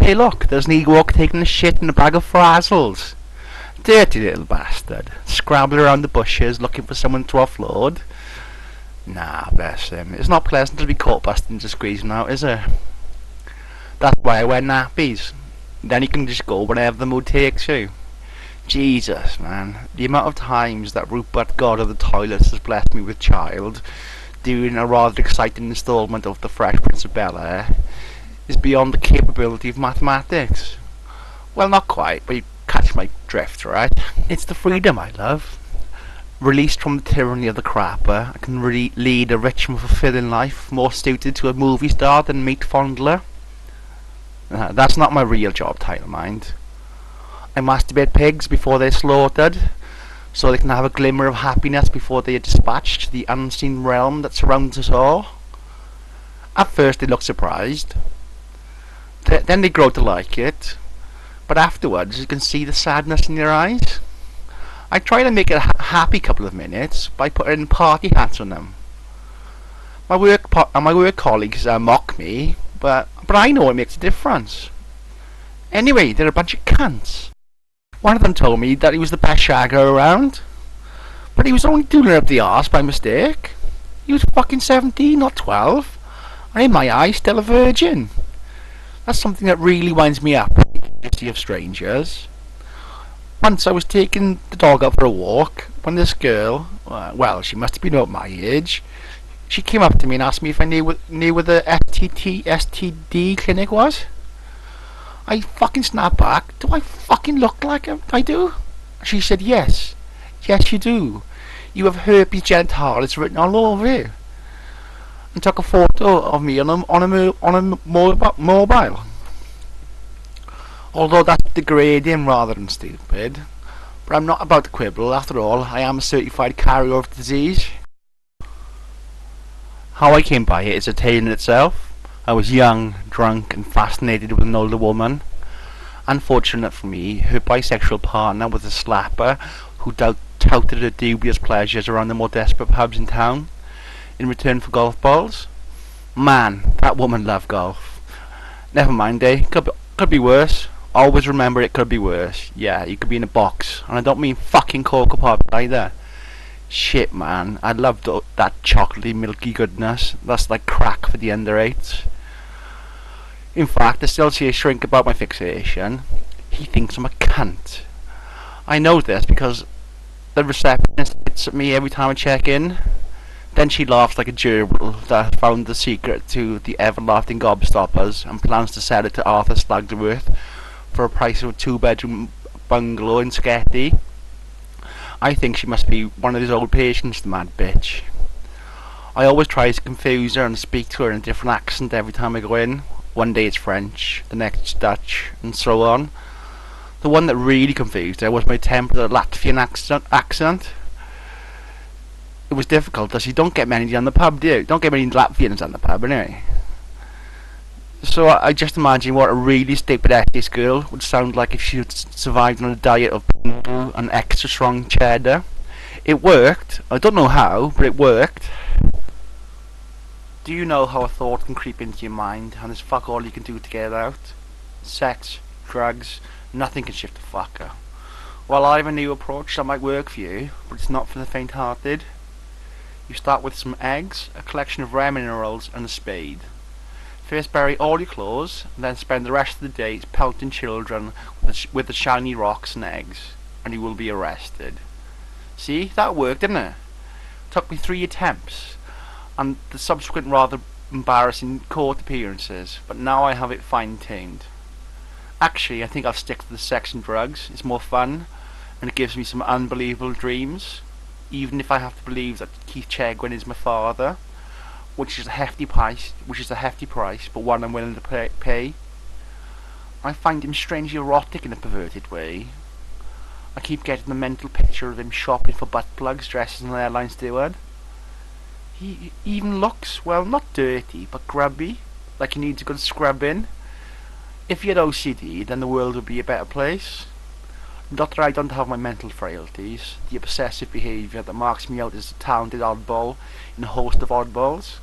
Hey look, there's an Ewok taking a shit in a bag of frazzles. Dirty little bastard. Scrabbling around the bushes looking for someone to offload. Nah, bless him. It's not pleasant to be caught busting to squeezing out, is it? That's why I wear nappies. Then you can just go whenever the mood takes you. Jesus, man. The amount of times that Rupert God of the Toilets has blessed me with child, during a rather exciting instalment of The Fresh Prince of Bel-Air, is beyond the capability of mathematics. Well, not quite, but you catch my drift, right? It's the freedom I love. Released from the tyranny of the crapper, I can lead a rich and fulfilling life, more suited to a movie star than meat fondler. That's not my real job title, mind. I masturbate pigs before they're slaughtered, so they can have a glimmer of happiness before they are dispatched to the unseen realm that surrounds us all. At first they look surprised, then they grow to like it, but afterwards you can see the sadness in their eyes. I try to make it a happy couple of minutes by putting party hats on them. My work colleagues mock me, but I know it makes a difference. Anyway, they're a bunch of cunts. One of them told me that he was the best shagger around, but he was only doing it up the arse by mistake. He was fucking 17, not 12, and in my eyes still a virgin. That's something that really winds me up in the community of strangers. Once I was taking the dog out for a walk when this girl, well, she must have been about my age, she came up to me and asked me if I knew where the STD clinic was. I fucking snapped back. Do I fucking look like I do? She said yes. Yes you do. You have herpes genitalis written all over you. And took a photo of me on a mobile. Although that's degrading rather than stupid. But I'm not about to quibble. After all, I am a certified carrier of disease. How I came by it is a tale in itself. I was young, drunk, and fascinated with an older woman. Unfortunate for me, her bisexual partner was a slapper who touted her dubious pleasures around the more desperate pubs in town in return for golf balls. Man, that woman loved golf. Never mind, could be worse. Always remember it could be worse. Yeah, you could be in a box, and I don't mean fucking Cocoa Pops either. Shit, man, I loved that chocolatey, milky goodness. That's like crack for the under eights. In fact, I still see a shrink about my fixation. He thinks I'm a cunt. I know this because the receptionist hits at me every time I check in. Then she laughs like a gerbil that found the secret to the everlasting gobstoppers and plans to sell it to Arthur Slagworth for a price of a 2-bedroom bungalow in Sketty. I think she must be one of his old patients, the mad bitch. I always try to confuse her and speak to her in a different accent every time I go in. One day it's French, the next Dutch, and so on. The one that really confused her was my attempt at a Latvian accent. It was difficult as you don't get many on the pub, do you? Don't get many Latvians on the pub, anyway. So I just imagine what a really stupid atheist girl would sound like if she had survived on a diet of bamboo and extra strong cheddar. It worked. I don't know how, but it worked. Do you know how a thought can creep into your mind and there's fuck all you can do to get it out? Sex, drugs, nothing can shift the fucker. Well, I have a new approach that might work for you, but it's not for the faint-hearted. You start with some eggs, a collection of rare minerals, and a spade. First bury all your clothes, and then spend the rest of the day pelting children with the shiny rocks and eggs, and you will be arrested. See, that worked, didn't it? Took me 3 attempts, and the subsequent rather embarrassing court appearances, but now I have it fine-tuned. Actually, I think I'll stick to the sex and drugs. It's more fun, and it gives me some unbelievable dreams, even if I have to believe that Keith Chegwin is my father, which is a hefty price, but one I'm willing to pay. I find him strangely erotic in a perverted way. I keep getting the mental picture of him shopping for butt plugs dressed as an airline steward. He even looks, well, not dirty, but grubby, like he needs a good scrubbing. If he had OCD, then the world would be a better place. Not that I don't have my mental frailties, the obsessive behaviour that marks me out as a talented oddball in a host of oddballs.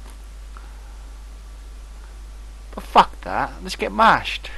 But fuck that, let's get mashed.